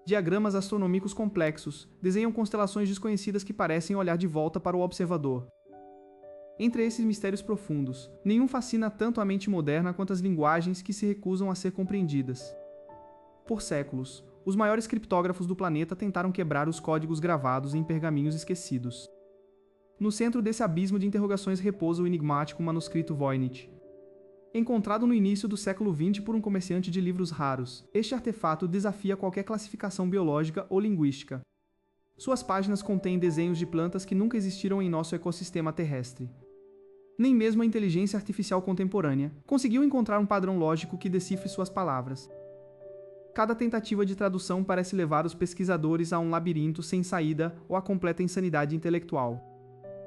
Diagramas astronômicos complexos desenham constelações desconhecidas que parecem olhar de volta para o observador. Entre esses mistérios profundos, nenhum fascina tanto a mente moderna quanto as linguagens que se recusam a ser compreendidas. Por séculos, os maiores criptógrafos do planeta tentaram quebrar os códigos gravados em pergaminhos esquecidos. No centro desse abismo de interrogações repousa o enigmático manuscrito Voynich. Encontrado no início do século XX por um comerciante de livros raros, este artefato desafia qualquer classificação biológica ou linguística. Suas páginas contêm desenhos de plantas que nunca existiram em nosso ecossistema terrestre. Nem mesmo a inteligência artificial contemporânea conseguiu encontrar um padrão lógico que decifre suas palavras. Cada tentativa de tradução parece levar os pesquisadores a um labirinto sem saída ou a completa insanidade intelectual.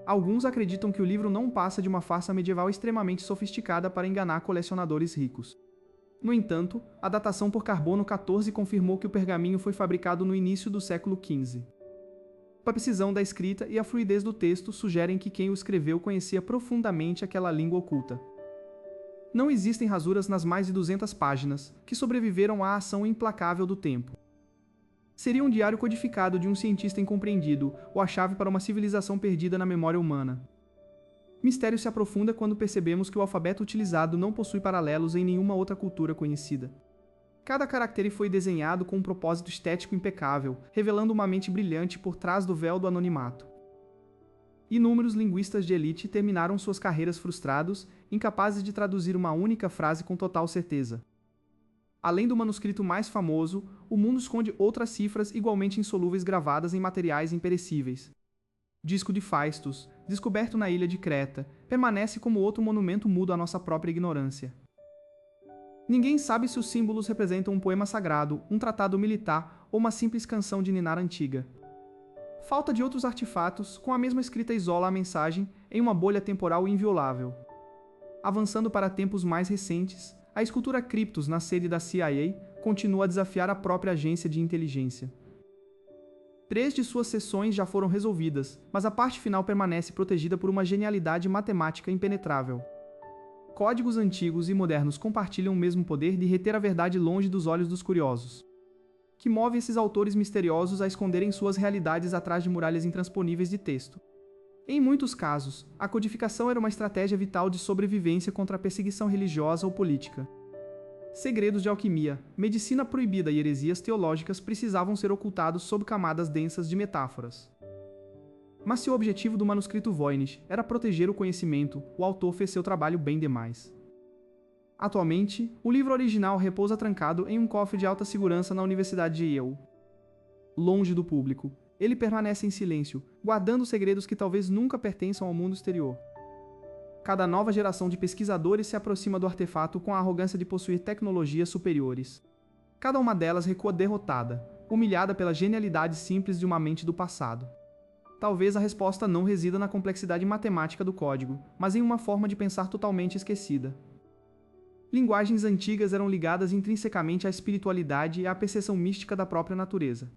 Alguns acreditam que o livro não passa de uma farsa medieval extremamente sofisticada para enganar colecionadores ricos. No entanto, a datação por carbono 14 confirmou que o pergaminho foi fabricado no início do século XV. A precisão da escrita e a fluidez do texto sugerem que quem o escreveu conhecia profundamente aquela língua oculta. Não existem rasuras nas mais de 200 páginas, que sobreviveram à ação implacável do tempo. Seria um diário codificado de um cientista incompreendido, ou a chave para uma civilização perdida na memória humana. Mistério se aprofunda quando percebemos que o alfabeto utilizado não possui paralelos em nenhuma outra cultura conhecida. Cada caractere foi desenhado com um propósito estético impecável, revelando uma mente brilhante por trás do véu do anonimato. Inúmeros linguistas de elite terminaram suas carreiras frustrados, incapazes de traduzir uma única frase com total certeza. Além do manuscrito mais famoso, o mundo esconde outras cifras igualmente insolúveis gravadas em materiais imperecíveis. Disco de Faistos, descoberto na ilha de Creta, permanece como outro monumento mudo à nossa própria ignorância. Ninguém sabe se os símbolos representam um poema sagrado, um tratado militar ou uma simples canção de ninar antiga. Falta de outros artefatos, com a mesma escrita isola a mensagem em uma bolha temporal inviolável. Avançando para tempos mais recentes, a escultura Cryptos na sede da CIA continua a desafiar a própria agência de inteligência. 3 de suas seções já foram resolvidas, mas a parte final permanece protegida por uma genialidade matemática impenetrável. Códigos antigos e modernos compartilham o mesmo poder de reter a verdade longe dos olhos dos curiosos. Que move esses autores misteriosos a esconderem suas realidades atrás de muralhas intransponíveis de texto? Em muitos casos, a codificação era uma estratégia vital de sobrevivência contra a perseguição religiosa ou política. Segredos de alquimia, medicina proibida e heresias teológicas precisavam ser ocultados sob camadas densas de metáforas. Mas se o objetivo do manuscrito Voynich era proteger o conhecimento, o autor fez seu trabalho bem demais. Atualmente, o livro original repousa trancado em um cofre de alta segurança na Universidade de Yale. Longe do público, ele permanece em silêncio, guardando segredos que talvez nunca pertençam ao mundo exterior. Cada nova geração de pesquisadores se aproxima do artefato com a arrogância de possuir tecnologias superiores. Cada uma delas recua derrotada, humilhada pela genialidade simples de uma mente do passado. Talvez a resposta não resida na complexidade matemática do código, mas em uma forma de pensar totalmente esquecida. Linguagens antigas eram ligadas intrinsecamente à espiritualidade e à percepção mística da própria natureza.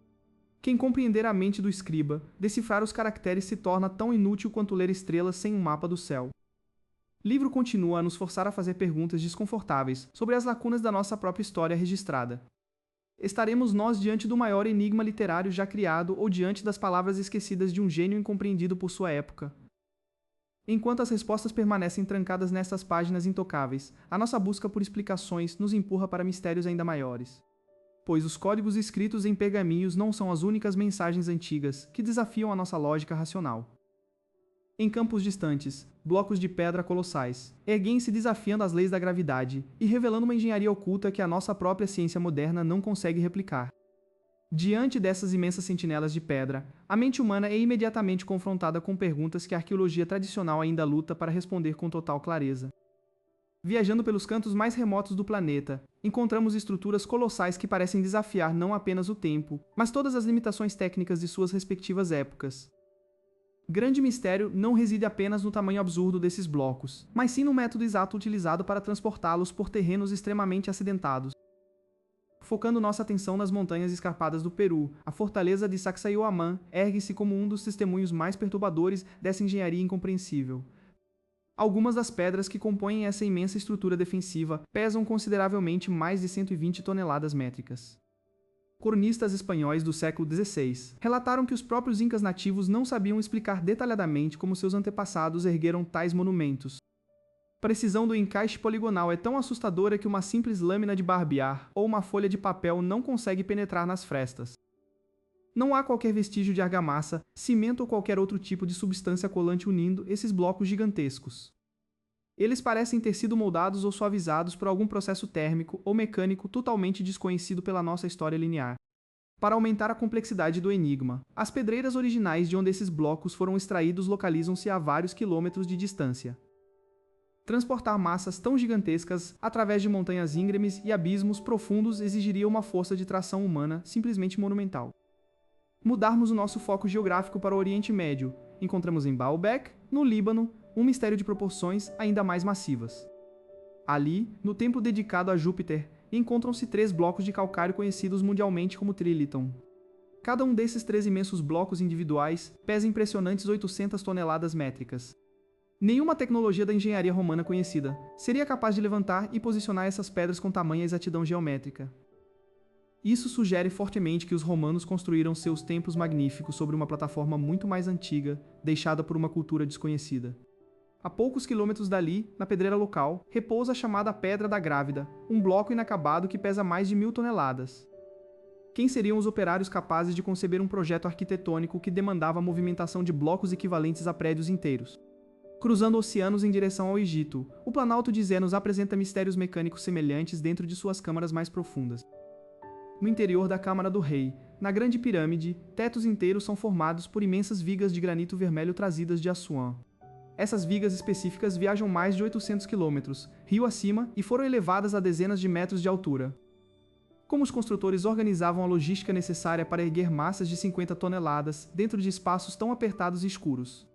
Quem compreender a mente do escriba, decifrar os caracteres se torna tão inútil quanto ler estrelas sem um mapa do céu. O livro continua a nos forçar a fazer perguntas desconfortáveis sobre as lacunas da nossa própria história registrada. Estaremos nós diante do maior enigma literário já criado ou diante das palavras esquecidas de um gênio incompreendido por sua época? Enquanto as respostas permanecem trancadas nessas páginas intocáveis, a nossa busca por explicações nos empurra para mistérios ainda maiores. Pois os códigos escritos em pergaminhos não são as únicas mensagens antigas que desafiam a nossa lógica racional. Em campos distantes, blocos de pedra colossais erguem-se desafiando as leis da gravidade e revelando uma engenharia oculta que a nossa própria ciência moderna não consegue replicar. Diante dessas imensas sentinelas de pedra, a mente humana é imediatamente confrontada com perguntas que a arqueologia tradicional ainda luta para responder com total clareza. Viajando pelos cantos mais remotos do planeta, encontramos estruturas colossais que parecem desafiar não apenas o tempo, mas todas as limitações técnicas de suas respectivas épocas. Grande mistério não reside apenas no tamanho absurdo desses blocos, mas sim no método exato utilizado para transportá-los por terrenos extremamente acidentados. Focando nossa atenção nas montanhas escarpadas do Peru, a fortaleza de Sacsayhuamán ergue-se como um dos testemunhos mais perturbadores dessa engenharia incompreensível. Algumas das pedras que compõem essa imensa estrutura defensiva pesam consideravelmente mais de 120 toneladas métricas. Cronistas espanhóis do século XVI relataram que os próprios incas nativos não sabiam explicar detalhadamente como seus antepassados ergueram tais monumentos. A precisão do encaixe poligonal é tão assustadora que uma simples lâmina de barbear ou uma folha de papel não consegue penetrar nas frestas. Não há qualquer vestígio de argamassa, cimento ou qualquer outro tipo de substância colante unindo esses blocos gigantescos. Eles parecem ter sido moldados ou suavizados por algum processo térmico ou mecânico totalmente desconhecido pela nossa história linear. Para aumentar a complexidade do enigma, as pedreiras originais de onde esses blocos foram extraídos localizam-se a vários quilômetros de distância. Transportar massas tão gigantescas através de montanhas íngremes e abismos profundos exigiria uma força de tração humana simplesmente monumental. Mudarmos o nosso foco geográfico para o Oriente Médio, encontramos em Baalbek, no Líbano, um mistério de proporções ainda mais massivas. Ali, no templo dedicado a Júpiter, encontram-se 3 blocos de calcário conhecidos mundialmente como Trilithon. Cada um desses 3 imensos blocos individuais pesa impressionantes 800 toneladas métricas. Nenhuma tecnologia da engenharia romana conhecida seria capaz de levantar e posicionar essas pedras com tamanha exatidão geométrica. Isso sugere fortemente que os romanos construíram seus templos magníficos sobre uma plataforma muito mais antiga, deixada por uma cultura desconhecida. A poucos quilômetros dali, na pedreira local, repousa a chamada Pedra da Grávida, um bloco inacabado que pesa mais de 1000 toneladas. Quem seriam os operários capazes de conceber um projeto arquitetônico que demandava a movimentação de blocos equivalentes a prédios inteiros? Cruzando oceanos em direção ao Egito, o Planalto de Zé nos apresenta mistérios mecânicos semelhantes dentro de suas câmaras mais profundas. No interior da Câmara do Rei, na Grande Pirâmide, tetos inteiros são formados por imensas vigas de granito vermelho trazidas de Assuã. Essas vigas específicas viajam mais de 800 quilômetros, rio acima, e foram elevadas a dezenas de metros de altura. Como os construtores organizavam a logística necessária para erguer massas de 50 toneladas dentro de espaços tão apertados e escuros?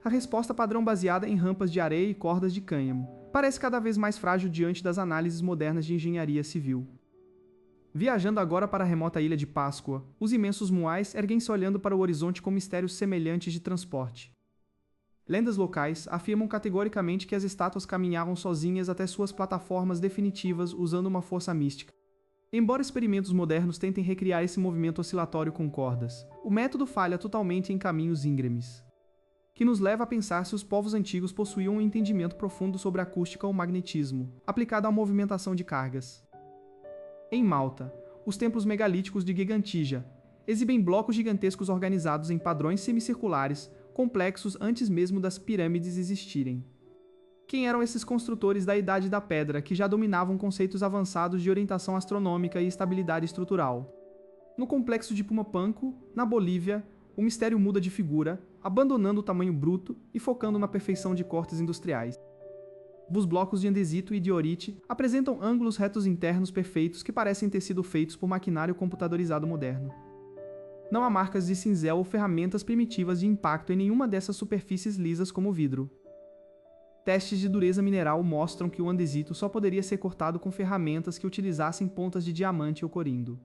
A resposta padrão baseada em rampas de areia e cordas de cânhamo parece cada vez mais frágil diante das análises modernas de engenharia civil. Viajando agora para a remota ilha de Páscoa, os imensos muais erguem-se olhando para o horizonte com mistérios semelhantes de transporte. Lendas locais afirmam categoricamente que as estátuas caminhavam sozinhas até suas plataformas definitivas usando uma força mística. Embora experimentos modernos tentem recriar esse movimento oscilatório com cordas, o método falha totalmente em caminhos íngremes, que nos leva a pensar se os povos antigos possuíam um entendimento profundo sobre acústica ou magnetismo, aplicado à movimentação de cargas. Em Malta, os templos megalíticos de Gigantígia exibem blocos gigantescos organizados em padrões semicirculares, complexos antes mesmo das pirâmides existirem. Quem eram esses construtores da Idade da Pedra que já dominavam conceitos avançados de orientação astronômica e estabilidade estrutural? No complexo de Pumapanco, na Bolívia, o mistério muda de figura, abandonando o tamanho bruto e focando na perfeição de cortes industriais. Os blocos de andesito e diorite apresentam ângulos retos internos perfeitos que parecem ter sido feitos por maquinário computadorizado moderno. Não há marcas de cinzel ou ferramentas primitivas de impacto em nenhuma dessas superfícies lisas como vidro. Testes de dureza mineral mostram que o andesito só poderia ser cortado com ferramentas que utilizassem pontas de diamante ou corindo.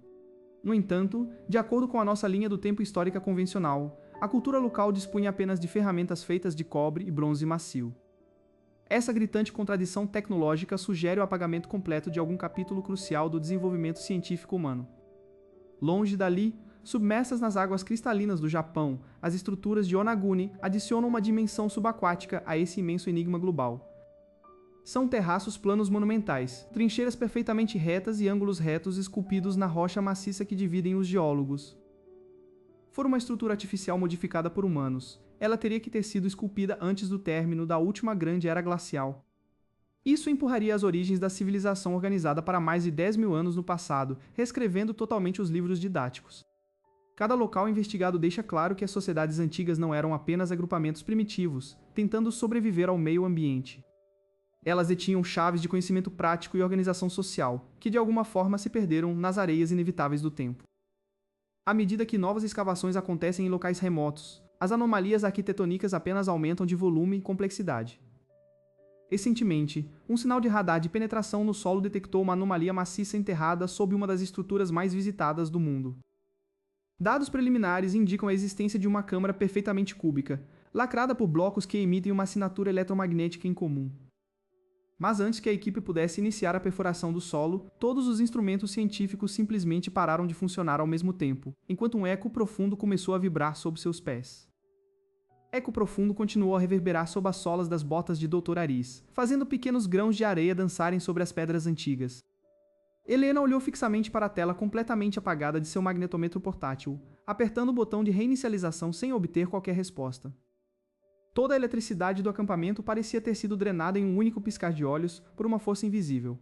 No entanto, de acordo com a nossa linha do tempo histórica convencional, a cultura local dispunha apenas de ferramentas feitas de cobre e bronze macio. Essa gritante contradição tecnológica sugere o apagamento completo de algum capítulo crucial do desenvolvimento científico humano. Longe dali, submersas nas águas cristalinas do Japão, as estruturas de Onaguni adicionam uma dimensão subaquática a esse imenso enigma global. São terraços planos monumentais, trincheiras perfeitamente retas e ângulos retos esculpidos na rocha maciça que dividem os geólogos. For uma estrutura artificial modificada por humanos, ela teria que ter sido esculpida antes do término da última grande era glacial. Isso empurraria as origens da civilização organizada para mais de 10.000 anos no passado, reescrevendo totalmente os livros didáticos. Cada local investigado deixa claro que as sociedades antigas não eram apenas agrupamentos primitivos, tentando sobreviver ao meio ambiente. Elas detinham chaves de conhecimento prático e organização social, que de alguma forma se perderam nas areias inevitáveis do tempo. À medida que novas escavações acontecem em locais remotos, as anomalias arquitetônicas apenas aumentam de volume e complexidade. Recentemente, um sinal de radar de penetração no solo detectou uma anomalia maciça enterrada sob uma das estruturas mais visitadas do mundo. Dados preliminares indicam a existência de uma câmara perfeitamente cúbica, lacrada por blocos que emitem uma assinatura eletromagnética em comum. Mas antes que a equipe pudesse iniciar a perfuração do solo, todos os instrumentos científicos simplesmente pararam de funcionar ao mesmo tempo, enquanto um eco profundo começou a vibrar sob seus pés. Eco profundo continuou a reverberar sob as solas das botas de Dr. Aris, fazendo pequenos grãos de areia dançarem sobre as pedras antigas. Helena olhou fixamente para a tela completamente apagada de seu magnetômetro portátil, apertando o botão de reinicialização sem obter qualquer resposta. Toda a eletricidade do acampamento parecia ter sido drenada em um único piscar de olhos por uma força invisível.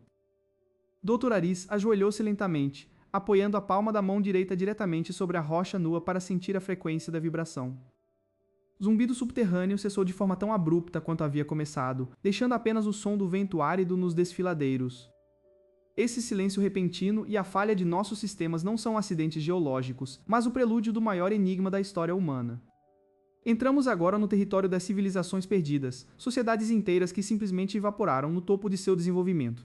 Dr. Aris ajoelhou-se lentamente, apoiando a palma da mão direita diretamente sobre a rocha nua para sentir a frequência da vibração. O zumbido subterrâneo cessou de forma tão abrupta quanto havia começado, deixando apenas o som do vento árido nos desfiladeiros. Esse silêncio repentino e a falha de nossos sistemas não são acidentes geológicos, mas o prelúdio do maior enigma da história humana. Entramos agora no território das civilizações perdidas, sociedades inteiras que simplesmente evaporaram no topo de seu desenvolvimento.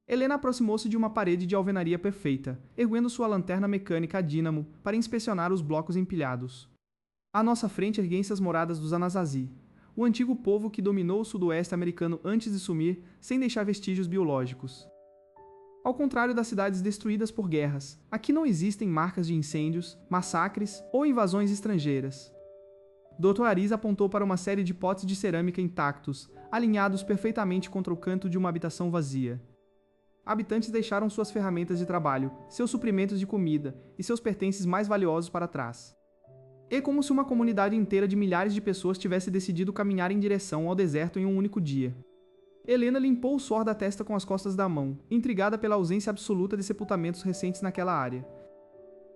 Helena aproximou-se de uma parede de alvenaria perfeita, erguendo sua lanterna mecânica a dínamo para inspecionar os blocos empilhados. À nossa frente erguem-se as moradas dos Anasazi, o antigo povo que dominou o sudoeste americano antes de sumir, sem deixar vestígios biológicos. Ao contrário das cidades destruídas por guerras, aqui não existem marcas de incêndios, massacres ou invasões estrangeiras. Dr. Aris apontou para uma série de potes de cerâmica intactos, alinhados perfeitamente contra o canto de uma habitação vazia. Habitantes deixaram suas ferramentas de trabalho, seus suprimentos de comida e seus pertences mais valiosos para trás. É como se uma comunidade inteira de milhares de pessoas tivesse decidido caminhar em direção ao deserto em um único dia. Helena limpou o suor da testa com as costas da mão, intrigada pela ausência absoluta de sepultamentos recentes naquela área.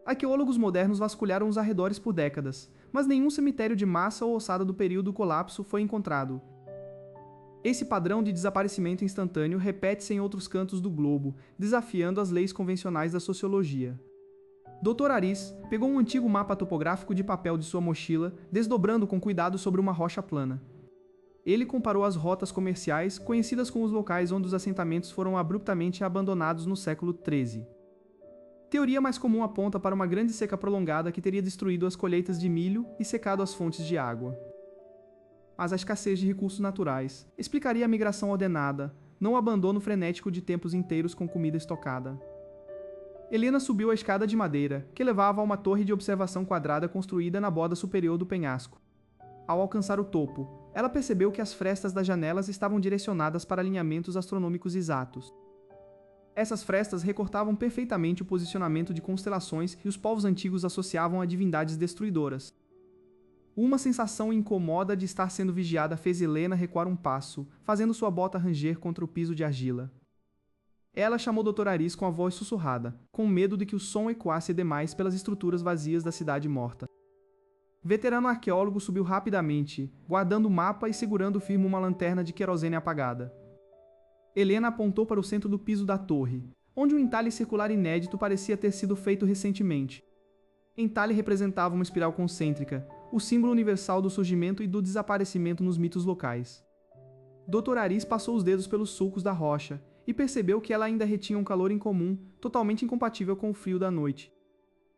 Arqueólogos modernos vasculharam os arredores por décadas, mas nenhum cemitério de massa ou ossada do período do colapso foi encontrado. Esse padrão de desaparecimento instantâneo repete-se em outros cantos do globo, desafiando as leis convencionais da sociologia. Dr. Aris pegou um antigo mapa topográfico de papel de sua mochila, desdobrando com cuidado sobre uma rocha plana. Ele comparou as rotas comerciais conhecidas com os locais onde os assentamentos foram abruptamente abandonados no século XIII. Teoria mais comum aponta para uma grande seca prolongada que teria destruído as colheitas de milho e secado as fontes de água. Mas a escassez de recursos naturais explicaria a migração ordenada, não o abandono frenético de tempos inteiros com comida estocada. Helena subiu a escada de madeira, que levava a uma torre de observação quadrada construída na borda superior do penhasco. Ao alcançar o topo, ela percebeu que as frestas das janelas estavam direcionadas para alinhamentos astronômicos exatos. Essas frestas recortavam perfeitamente o posicionamento de constelações que os povos antigos associavam a divindades destruidoras. Uma sensação incômoda de estar sendo vigiada fez Helena recuar um passo, fazendo sua bota ranger contra o piso de argila. Ela chamou Dr. Aris com a voz sussurrada, com medo de que o som ecoasse demais pelas estruturas vazias da cidade morta. O veterano arqueólogo subiu rapidamente, guardando o mapa e segurando firme uma lanterna de querosene apagada. Helena apontou para o centro do piso da torre, onde um entalhe circular inédito parecia ter sido feito recentemente. Entalhe representava uma espiral concêntrica, o símbolo universal do surgimento e do desaparecimento nos mitos locais. Dr. Aris passou os dedos pelos sulcos da rocha e percebeu que ela ainda retinha um calor incomum, totalmente incompatível com o frio da noite.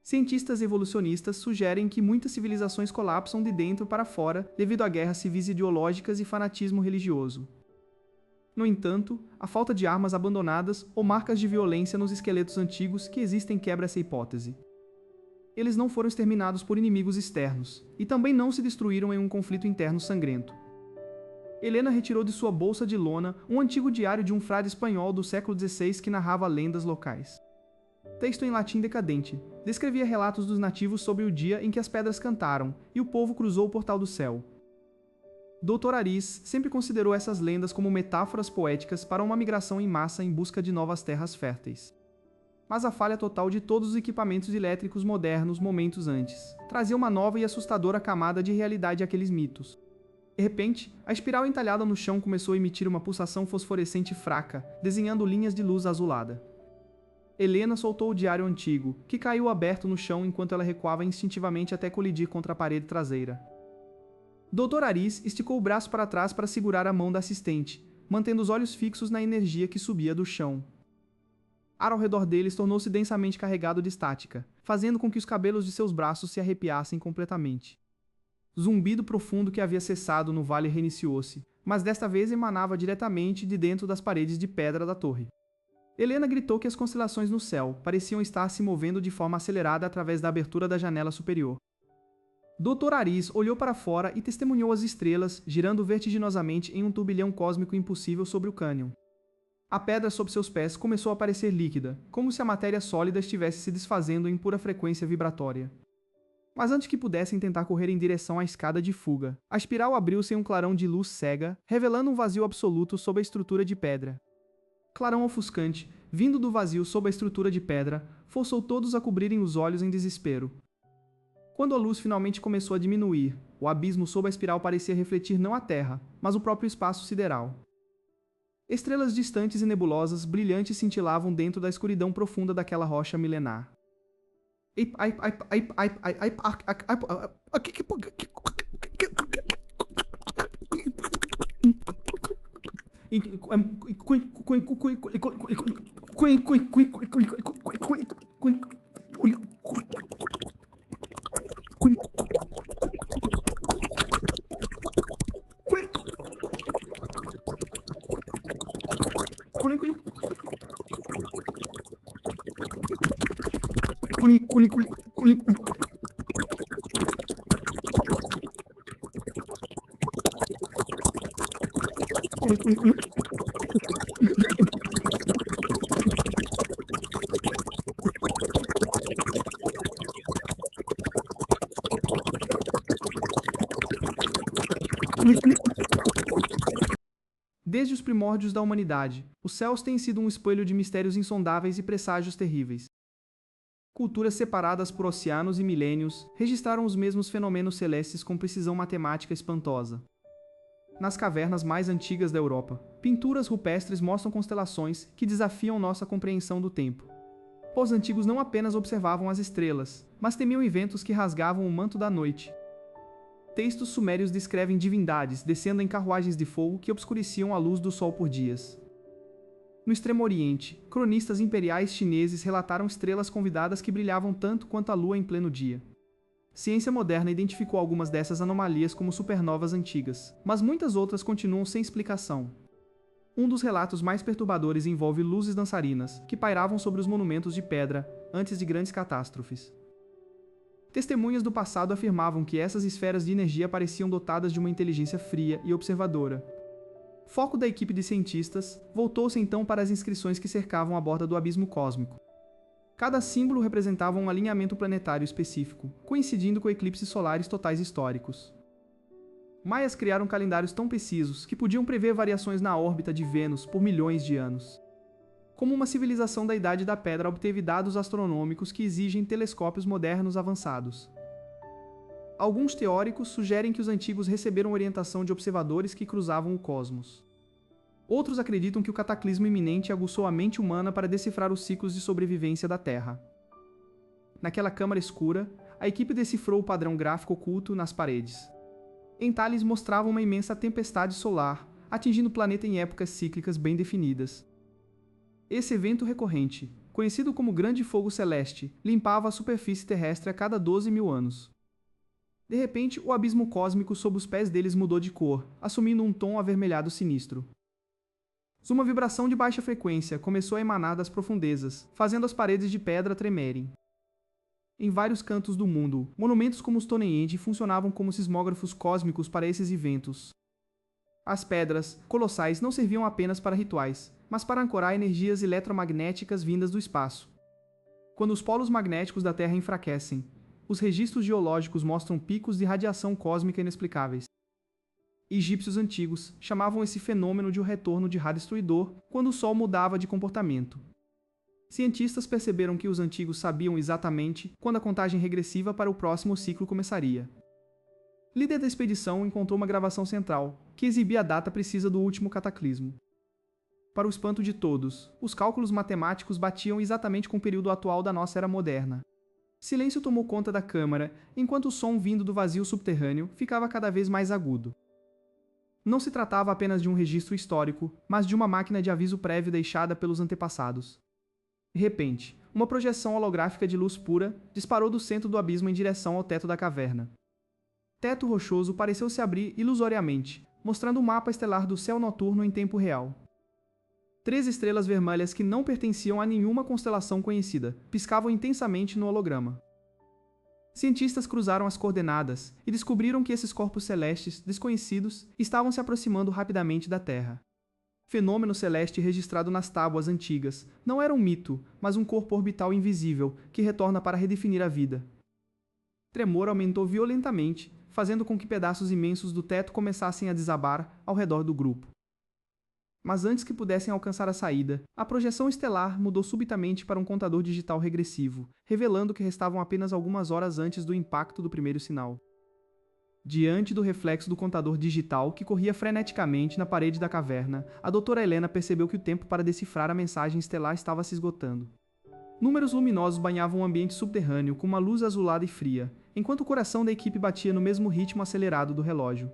Cientistas evolucionistas sugerem que muitas civilizações colapsam de dentro para fora devido a guerras civis ideológicas e fanatismo religioso. No entanto, a falta de armas abandonadas ou marcas de violência nos esqueletos antigos que existem quebra essa hipótese. Eles não foram exterminados por inimigos externos, e também não se destruíram em um conflito interno sangrento. Helena retirou de sua bolsa de lona um antigo diário de um frade espanhol do século XVI que narrava lendas locais. Texto em latim decadente, descrevia relatos dos nativos sobre o dia em que as pedras cantaram e o povo cruzou o portal do céu. Dr. Aris sempre considerou essas lendas como metáforas poéticas para uma migração em massa em busca de novas terras férteis. Mas a falha total de todos os equipamentos elétricos modernos momentos antes trazia uma nova e assustadora camada de realidade àqueles mitos. De repente, a espiral entalhada no chão começou a emitir uma pulsação fosforescente fraca, desenhando linhas de luz azulada. Helena soltou o diário antigo, que caiu aberto no chão enquanto ela recuava instintivamente até colidir contra a parede traseira. Dr. Aris esticou o braço para trás para segurar a mão da assistente, mantendo os olhos fixos na energia que subia do chão. O ar ao redor deles tornou-se densamente carregado de estática, fazendo com que os cabelos de seus braços se arrepiassem completamente. O zumbido profundo que havia cessado no vale reiniciou-se, mas desta vez emanava diretamente de dentro das paredes de pedra da torre. Helena gritou que as constelações no céu pareciam estar se movendo de forma acelerada através da abertura da janela superior. Dr. Aris olhou para fora e testemunhou as estrelas girando vertiginosamente em um turbilhão cósmico impossível sobre o cânion. A pedra sob seus pés começou a parecer líquida, como se a matéria sólida estivesse se desfazendo em pura frequência vibratória. Mas antes que pudessem tentar correr em direção à escada de fuga, a espiral abriu-se em um clarão de luz cega, revelando um vazio absoluto sob a estrutura de pedra. Clarão ofuscante, vindo do vazio sob a estrutura de pedra, forçou todos a cobrirem os olhos em desespero. Quando a luz finalmente começou a diminuir, o abismo sob a espiral parecia refletir não a Terra, mas o próprio espaço sideral. Estrelas distantes e nebulosas, brilhantes, cintilavam dentro da escuridão profunda daquela rocha milenar. Desde os primórdios da humanidade, os céus têm sido um espelho de mistérios insondáveis e presságios terríveis. Culturas separadas por oceanos e milênios registraram os mesmos fenômenos celestes com precisão matemática espantosa. Nas cavernas mais antigas da Europa, pinturas rupestres mostram constelações que desafiam nossa compreensão do tempo. Os antigos não apenas observavam as estrelas, mas temiam eventos que rasgavam o manto da noite. Textos sumérios descrevem divindades descendo em carruagens de fogo que obscureciam a luz do sol por dias. No Extremo Oriente, cronistas imperiais chineses relataram estrelas convidadas que brilhavam tanto quanto a lua em pleno dia. Ciência moderna identificou algumas dessas anomalias como supernovas antigas, mas muitas outras continuam sem explicação. Um dos relatos mais perturbadores envolve luzes dançarinas, que pairavam sobre os monumentos de pedra antes de grandes catástrofes. Testemunhas do passado afirmavam que essas esferas de energia pareciam dotadas de uma inteligência fria e observadora. Foco da equipe de cientistas voltou-se então para as inscrições que cercavam a borda do abismo cósmico. Cada símbolo representava um alinhamento planetário específico, coincidindo com eclipses solares totais históricos. Maias criaram calendários tão precisos que podiam prever variações na órbita de Vênus por milhões de anos. Como uma civilização da Idade da Pedra obteve dados astronômicos que exigem telescópios modernos avançados. Alguns teóricos sugerem que os antigos receberam orientação de observadores que cruzavam o cosmos. Outros acreditam que o cataclismo iminente aguçou a mente humana para decifrar os ciclos de sobrevivência da Terra. Naquela câmara escura, a equipe decifrou o padrão gráfico oculto nas paredes. Entalhes mostrava uma imensa tempestade solar, atingindo o planeta em épocas cíclicas bem definidas. Esse evento recorrente, conhecido como Grande Fogo Celeste, limpava a superfície terrestre a cada 12.000 anos. De repente, o abismo cósmico sob os pés deles mudou de cor, assumindo um tom avermelhado sinistro. Uma vibração de baixa frequência começou a emanar das profundezas, fazendo as paredes de pedra tremerem. Em vários cantos do mundo, monumentos como Stonehenge funcionavam como sismógrafos cósmicos para esses eventos. As pedras, colossais, não serviam apenas para rituais, mas para ancorar energias eletromagnéticas vindas do espaço. Quando os polos magnéticos da Terra enfraquecem, os registros geológicos mostram picos de radiação cósmica inexplicáveis. Egípcios antigos chamavam esse fenômeno de o retorno de Ra destruidor quando o Sol mudava de comportamento. Cientistas perceberam que os antigos sabiam exatamente quando a contagem regressiva para o próximo ciclo começaria. Líder da expedição encontrou uma gravação central, que exibia a data precisa do último cataclismo. Para o espanto de todos, os cálculos matemáticos batiam exatamente com o período atual da nossa era moderna. Silêncio tomou conta da câmara, enquanto o som vindo do vazio subterrâneo ficava cada vez mais agudo. Não se tratava apenas de um registro histórico, mas de uma máquina de aviso prévio deixada pelos antepassados. De repente, uma projeção holográfica de luz pura disparou do centro do abismo em direção ao teto da caverna. O teto rochoso pareceu se abrir ilusoriamente, mostrando um mapa estelar do céu noturno em tempo real. 3 estrelas vermelhas que não pertenciam a nenhuma constelação conhecida piscavam intensamente no holograma. Cientistas cruzaram as coordenadas e descobriram que esses corpos celestes desconhecidos estavam se aproximando rapidamente da Terra. Fenômeno celeste registrado nas tábuas antigas não era um mito, mas um corpo orbital invisível que retorna para redefinir a vida. Tremor aumentou violentamente, fazendo com que pedaços imensos do teto começassem a desabar ao redor do grupo. Mas antes que pudessem alcançar a saída, a projeção estelar mudou subitamente para um contador digital regressivo, revelando que restavam apenas algumas horas antes do impacto do primeiro sinal. Diante do reflexo do contador digital que corria freneticamente na parede da caverna, a doutora Helena percebeu que o tempo para decifrar a mensagem estelar estava se esgotando. Números luminosos banhavam o ambiente subterrâneo com uma luz azulada e fria, enquanto o coração da equipe batia no mesmo ritmo acelerado do relógio.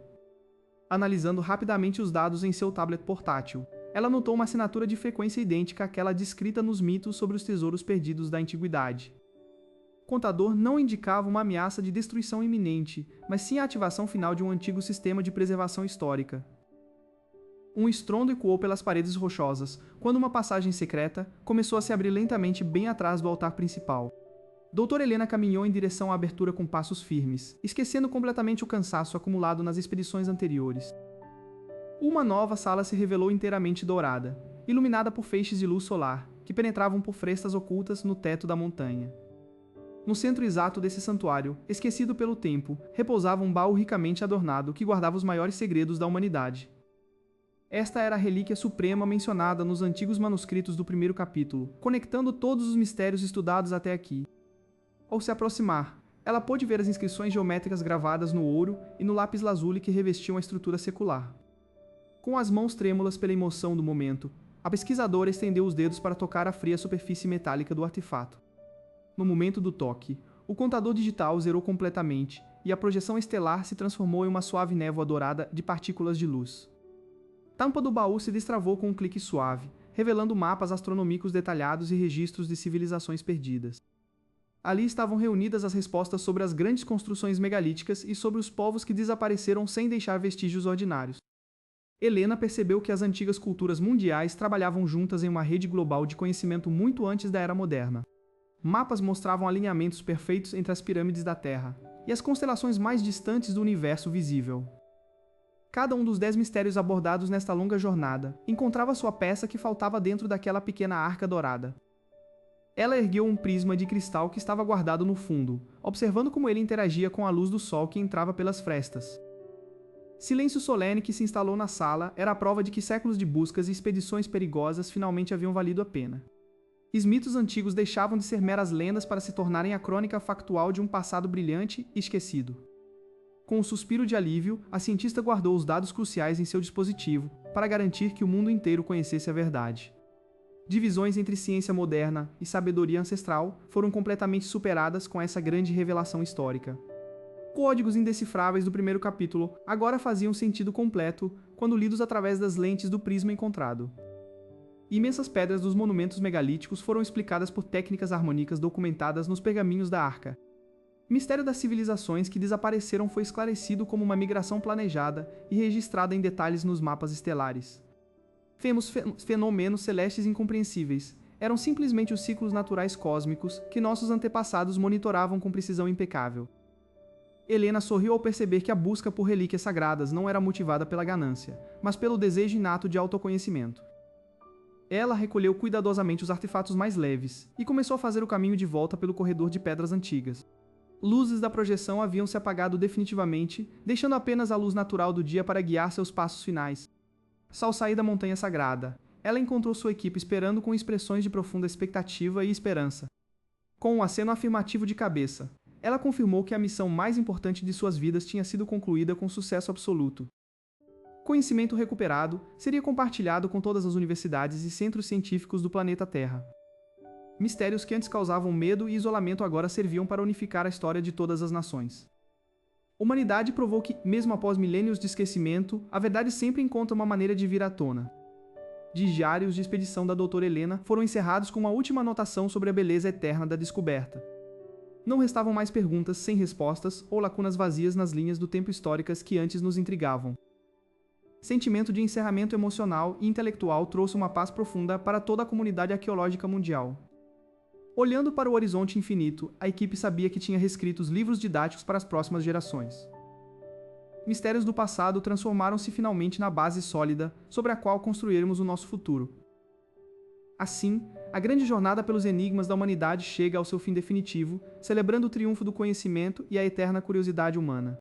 Analisando rapidamente os dados em seu tablet portátil, ela notou uma assinatura de frequência idêntica àquela descrita nos mitos sobre os tesouros perdidos da antiguidade. O contador não indicava uma ameaça de destruição iminente, mas sim a ativação final de um antigo sistema de preservação histórica. Um estrondo ecoou pelas paredes rochosas, quando uma passagem secreta começou a se abrir lentamente bem atrás do altar principal. Doutora Helena caminhou em direção à abertura com passos firmes, esquecendo completamente o cansaço acumulado nas expedições anteriores. Uma nova sala se revelou inteiramente dourada, iluminada por feixes de luz solar, que penetravam por frestas ocultas no teto da montanha. No centro exato desse santuário, esquecido pelo tempo, repousava um baú ricamente adornado que guardava os maiores segredos da humanidade. Esta era a relíquia suprema mencionada nos antigos manuscritos do primeiro capítulo, conectando todos os mistérios estudados até aqui. Ao se aproximar, ela pôde ver as inscrições geométricas gravadas no ouro e no lápis lazuli que revestiam a estrutura secular. Com as mãos trêmulas pela emoção do momento, a pesquisadora estendeu os dedos para tocar a fria superfície metálica do artefato. No momento do toque, o contador digital zerou completamente e a projeção estelar se transformou em uma suave névoa dourada de partículas de luz. A tampa do baú se destravou com um clique suave, revelando mapas astronômicos detalhados e registros de civilizações perdidas. Ali estavam reunidas as respostas sobre as grandes construções megalíticas e sobre os povos que desapareceram sem deixar vestígios ordinários. Helena percebeu que as antigas culturas mundiais trabalhavam juntas em uma rede global de conhecimento muito antes da Era Moderna. Mapas mostravam alinhamentos perfeitos entre as pirâmides da Terra e as constelações mais distantes do universo visível. Cada um dos 10 mistérios abordados nesta longa jornada encontrava sua peça que faltava dentro daquela pequena arca dourada. Ela ergueu um prisma de cristal que estava guardado no fundo, observando como ele interagia com a luz do sol que entrava pelas frestas. Silêncio solene que se instalou na sala era a prova de que séculos de buscas e expedições perigosas finalmente haviam valido a pena. Os mitos antigos deixavam de ser meras lendas para se tornarem a crônica factual de um passado brilhante e esquecido. Com um suspiro de alívio, a cientista guardou os dados cruciais em seu dispositivo para garantir que o mundo inteiro conhecesse a verdade. Divisões entre ciência moderna e sabedoria ancestral foram completamente superadas com essa grande revelação histórica. Códigos indecifráveis do primeiro capítulo agora faziam sentido completo quando lidos através das lentes do prisma encontrado. Imensas pedras dos monumentos megalíticos foram explicadas por técnicas harmônicas documentadas nos pergaminhos da Arca. O mistério das civilizações que desapareceram foi esclarecido como uma migração planejada e registrada em detalhes nos mapas estelares. Vemos fenômenos celestes incompreensíveis. Eram simplesmente os ciclos naturais cósmicos que nossos antepassados monitoravam com precisão impecável. Helena sorriu ao perceber que a busca por relíquias sagradas não era motivada pela ganância, mas pelo desejo inato de autoconhecimento. Ela recolheu cuidadosamente os artefatos mais leves e começou a fazer o caminho de volta pelo corredor de pedras antigas. Luzes da projeção haviam se apagado definitivamente, deixando apenas a luz natural do dia para guiar seus passos finais. Ao sair da montanha sagrada, ela encontrou sua equipe esperando com expressões de profunda expectativa e esperança. Com um aceno afirmativo de cabeça, ela confirmou que a missão mais importante de suas vidas tinha sido concluída com sucesso absoluto. Conhecimento recuperado seria compartilhado com todas as universidades e centros científicos do planeta Terra. Mistérios que antes causavam medo e isolamento agora serviam para unificar a história de todas as nações. A humanidade provou que, mesmo após milênios de esquecimento, a verdade sempre encontra uma maneira de vir à tona. Diários de expedição da doutora Helena foram encerrados com uma última anotação sobre a beleza eterna da descoberta. Não restavam mais perguntas sem respostas ou lacunas vazias nas linhas do tempo históricas que antes nos intrigavam. sentimento de encerramento emocional e intelectual trouxe uma paz profunda para toda a comunidade arqueológica mundial. Olhando para o horizonte infinito, a equipe sabia que tinha reescrito os livros didáticos para as próximas gerações. Mistérios do passado transformaram-se finalmente na base sólida sobre a qual construirmos o nosso futuro. Assim, a grande jornada pelos enigmas da humanidade chega ao seu fim definitivo, celebrando o triunfo do conhecimento e a eterna curiosidade humana.